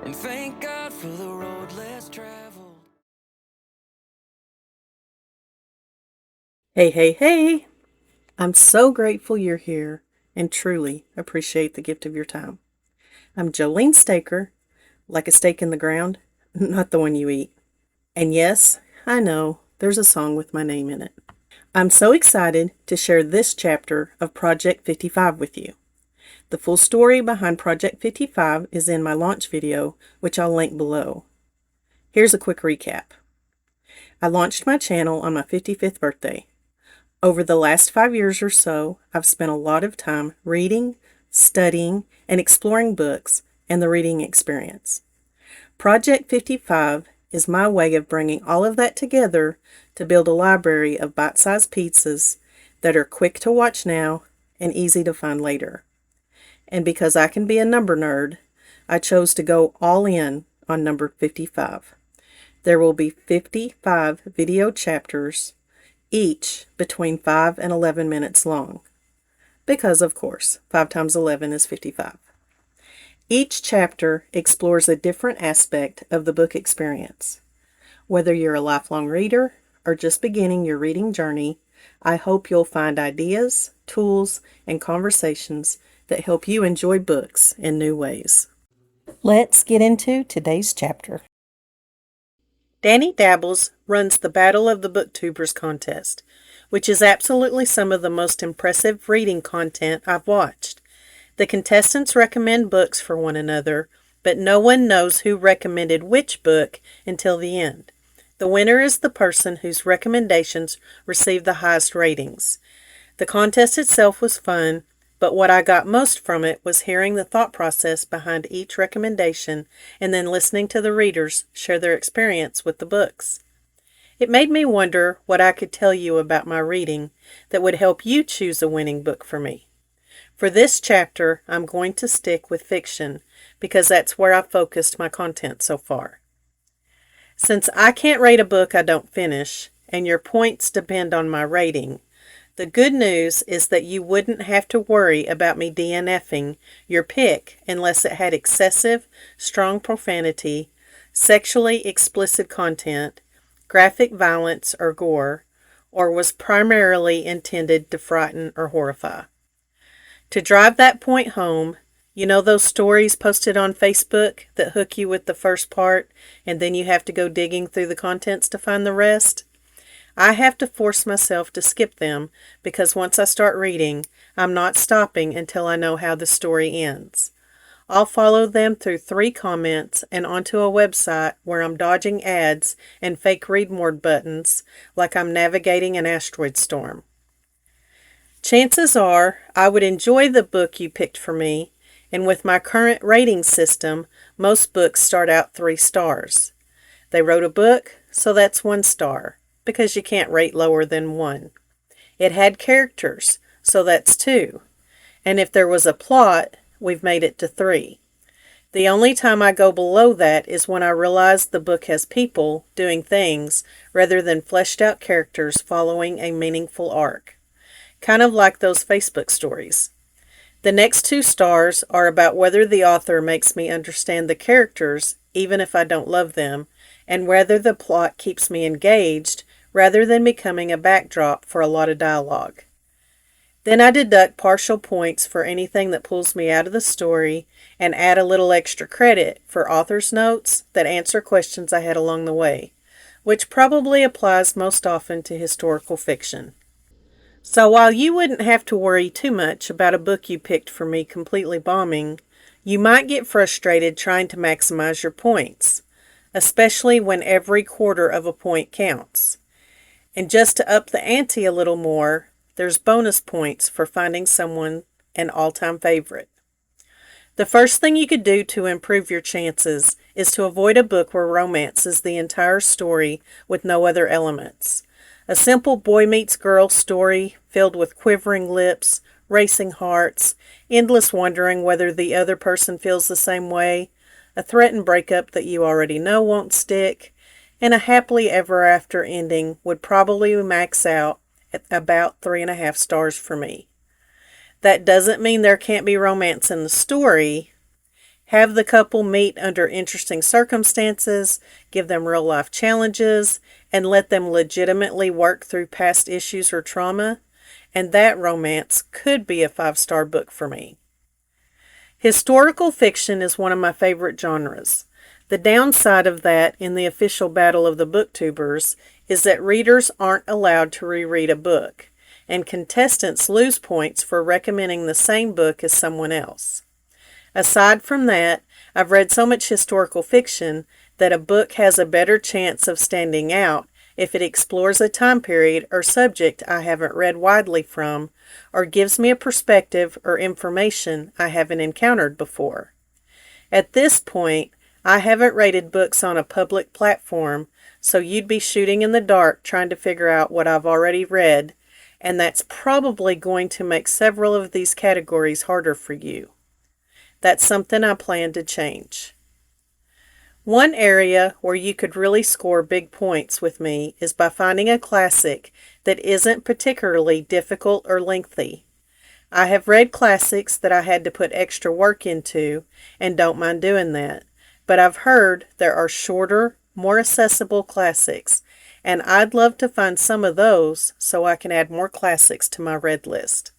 And thank God for the road less traveled. Hey, hey, hey! I'm so grateful you're here and truly appreciate the gift of your time. I'm Jolene Staker, like a stake in the ground, not the one you eat. And yes, I know there's a song with my name in it. I'm so excited to share this chapter of Project 55 with you. The full story behind Project 55 is in my launch video, which I'll link below. Here's a quick recap. I launched my channel on my 55th birthday. Over the last 5 years or so, I've spent a lot of time reading, studying, and exploring books and the reading experience. Project 55 is my way of bringing all of that together to build a library of bite-sized pizzas that are quick to watch now and easy to find later. And because I can be a number nerd, I chose to go all in on number 55. There will be 55 video chapters, each between 5 and 11 minutes long. Because, of course, 5 times 11 is 55. Each chapter explores a different aspect of the book experience. Whether you're a lifelong reader or just beginning your reading journey, I hope you'll find ideas, tools, and conversations that help you enjoy books in new ways. Let's get into today's chapter. Danny Dabbles runs the Battle of the Booktubers contest, which is absolutely some of the most impressive reading content I've watched. The contestants recommend books for one another, but no one knows who recommended which book until the end. The winner is the person whose recommendations receive the highest ratings. The contest itself was fun, but what I got most from it was hearing the thought process behind each recommendation and then listening to the readers share their experience with the books. It made me wonder what I could tell you about my reading that would help you choose a winning book for me. For this chapter, I'm going to stick with fiction because that's where I've focused my content so far. Since I can't rate a book I don't finish, and your points depend on my rating, the good news is that you wouldn't have to worry about me DNFing your pick unless it had excessive, strong profanity, sexually explicit content, graphic violence or gore, or was primarily intended to frighten or horrify. To drive that point home, you know those stories posted on Facebook that hook you with the first part and then you have to go digging through the contents to find the rest? I have to force myself to skip them because once I start reading, I'm not stopping until I know how the story ends. I'll follow them through 3 comments and onto a website where I'm dodging ads and fake read more buttons like I'm navigating an asteroid storm. Chances are I would enjoy the book you picked for me, and with my current rating system, most books start out 3 stars. They wrote a book, so that's 1 star, because you can't rate lower than 1. It had characters, so that's 2. And if there was a plot, we've made it to 3. The only time I go below that is when I realize the book has people doing things rather than fleshed out characters following a meaningful arc. Kind of like those Facebook stories. The next 2 stars are about whether the author makes me understand the characters, even if I don't love them, and whether the plot keeps me engaged rather than becoming a backdrop for a lot of dialogue. Then I deduct partial points for anything that pulls me out of the story and add a little extra credit for author's notes that answer questions I had along the way, which probably applies most often to historical fiction. So while you wouldn't have to worry too much about a book you picked for me completely bombing, you might get frustrated trying to maximize your points, especially when every quarter of a point counts. And just to up the ante a little more, there's bonus points for finding someone an all-time favorite. The first thing you could do to improve your chances is to avoid a book where romance is the entire story with no other elements. A simple boy meets girl story filled with quivering lips, racing hearts, endless wondering whether the other person feels the same way, a threatened breakup that you already know won't stick, and a happily ever after ending would probably max out at about 3.5 stars for me. That doesn't mean there can't be romance in the story. Have the couple meet under interesting circumstances, give them real life challenges, and let them legitimately work through past issues or trauma, and that romance could be a 5-star book for me. Historical fiction is one of my favorite genres. The downside of that in the official battle of the booktubers is that readers aren't allowed to reread a book, and contestants lose points for recommending the same book as someone else. Aside from that, I've read so much historical fiction that a book has a better chance of standing out if it explores a time period or subject I haven't read widely from, or gives me a perspective or information I haven't encountered before. At this point, I haven't rated books on a public platform, so you'd be shooting in the dark trying to figure out what I've already read, and that's probably going to make several of these categories harder for you. That's something I plan to change. One area where you could really score big points with me is by finding a classic that isn't particularly difficult or lengthy. I have read classics that I had to put extra work into and don't mind doing that, but I've heard there are shorter, more accessible classics, and I'd love to find some of those so I can add more classics to my read list.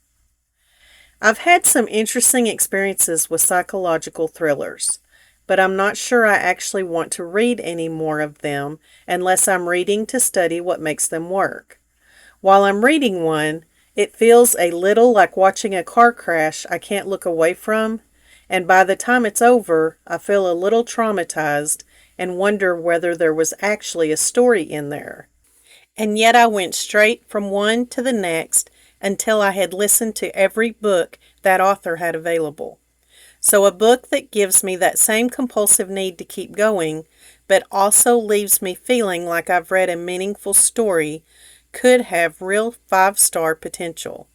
I've had some interesting experiences with psychological thrillers, but I'm not sure I actually want to read any more of them unless I'm reading to study what makes them work. While I'm reading one, it feels a little like watching a car crash I can't look away from, and by the time it's over, I feel a little traumatized and wonder whether there was actually a story in there. And yet I went straight from one to the next until I had listened to every book that author had available. So a book that gives me that same compulsive need to keep going, but also leaves me feeling like I've read a meaningful story, could have real 5-star potential.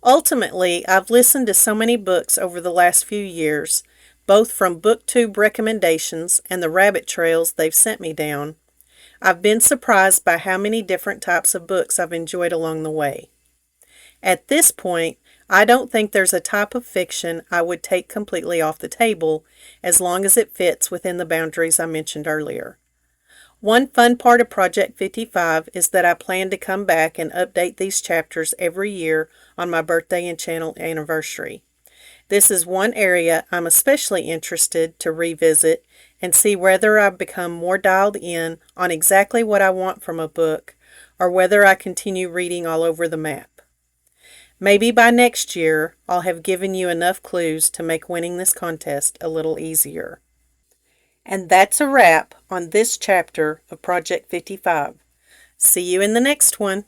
Ultimately, I've listened to so many books over the last few years, both from BookTube recommendations and the rabbit trails they've sent me down. I've been surprised by how many different types of books I've enjoyed along the way. At this point, I don't think there's a type of fiction I would take completely off the table as long as it fits within the boundaries I mentioned earlier. One fun part of Project 55 is that I plan to come back and update these chapters every year on my birthday and channel anniversary. This is one area I'm especially interested to revisit and see whether I've become more dialed in on exactly what I want from a book or whether I continue reading all over the map. Maybe by next year, I'll have given you enough clues to make winning this contest a little easier. And that's a wrap on this chapter of Project 55. See you in the next one.